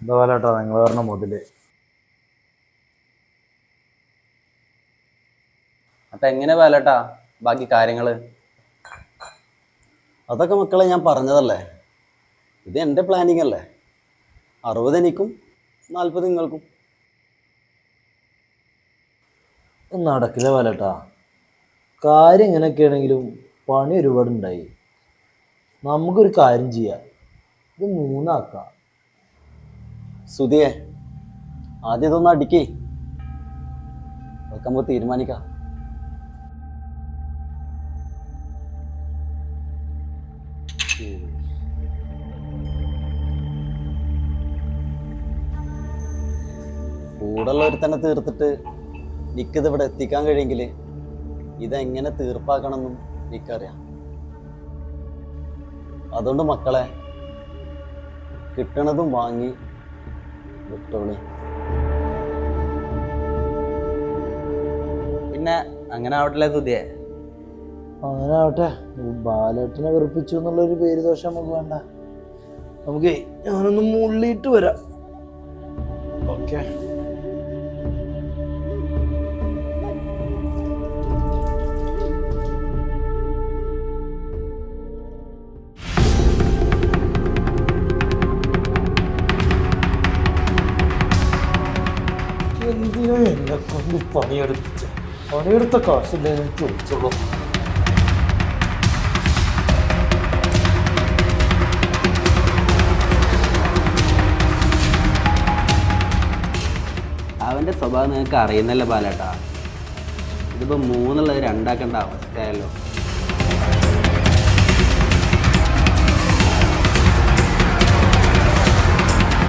ഇതുപോലെട്ടോ നിങ്ങൾ പറഞ്ഞ മുതല്. അപ്പൊ എങ്ങനെ വേലട്ടാ ബാക്കി കാര്യങ്ങള്? അതൊക്കെ മക്കളെ ഞാൻ പറഞ്ഞതല്ലേ, ഇത് എൻ്റെ പ്ലാനിങ് അല്ലേ. 60 എനിക്കും 40 നിങ്ങൾക്കും. നടക്കില്ല വേലട്ടാ. കാര്യം ഇങ്ങനെയൊക്കെ ആണെങ്കിലും പണി ഒരുപാടുണ്ടായി. നമുക്കൊരു കാര്യം ചെയ്യാം, ഇത് 3 ആക്കാം. സുധിയെ ആദ്യം ഇതൊന്ന് അടിക്കേ, അതൊക്കെ നമുക്ക് തീരുമാനിക്കാം. കൂടുള്ളവർ തന്നെ തീർത്തിട്ട് എനിക്കിത് ഇവിടെ എത്തിക്കാൻ കഴിയെങ്കിൽ ഇതെങ്ങനെ തീർപ്പാക്കണമെന്നും എനിക്കറിയാം. അതുകൊണ്ട് മക്കളെ കിട്ടണതും വാങ്ങി വിട്ടോളി. പിന്നെ അങ്ങനെ ആവട്ടല്ലേ സുധിയെ? അങ്ങനെ ആവട്ടെ. ബാലേട്ടനെ വെറുപ്പിച്ചു എന്നുള്ളൊരു പേര് ദോഷം നമുക്ക് വേണ്ട. നമുക്ക് ഞാനൊന്ന് മുള്ളിയിട്ട് വരാം. ഓക്കെ. എന്തിനാ എന്നെ കൊണ്ട് പണിയെടുത്ത കാശില്ലേ ഞാൻ ചോദിച്ചോളൂ. അവന്റെ സ്വഭാവം നിങ്ങൾക്ക് അറിയുന്നല്ലേ ബാലേട്ടാ. ഇതിപ്പോ 3 2 ആക്കേണ്ട അവസ്ഥയല്ലോ.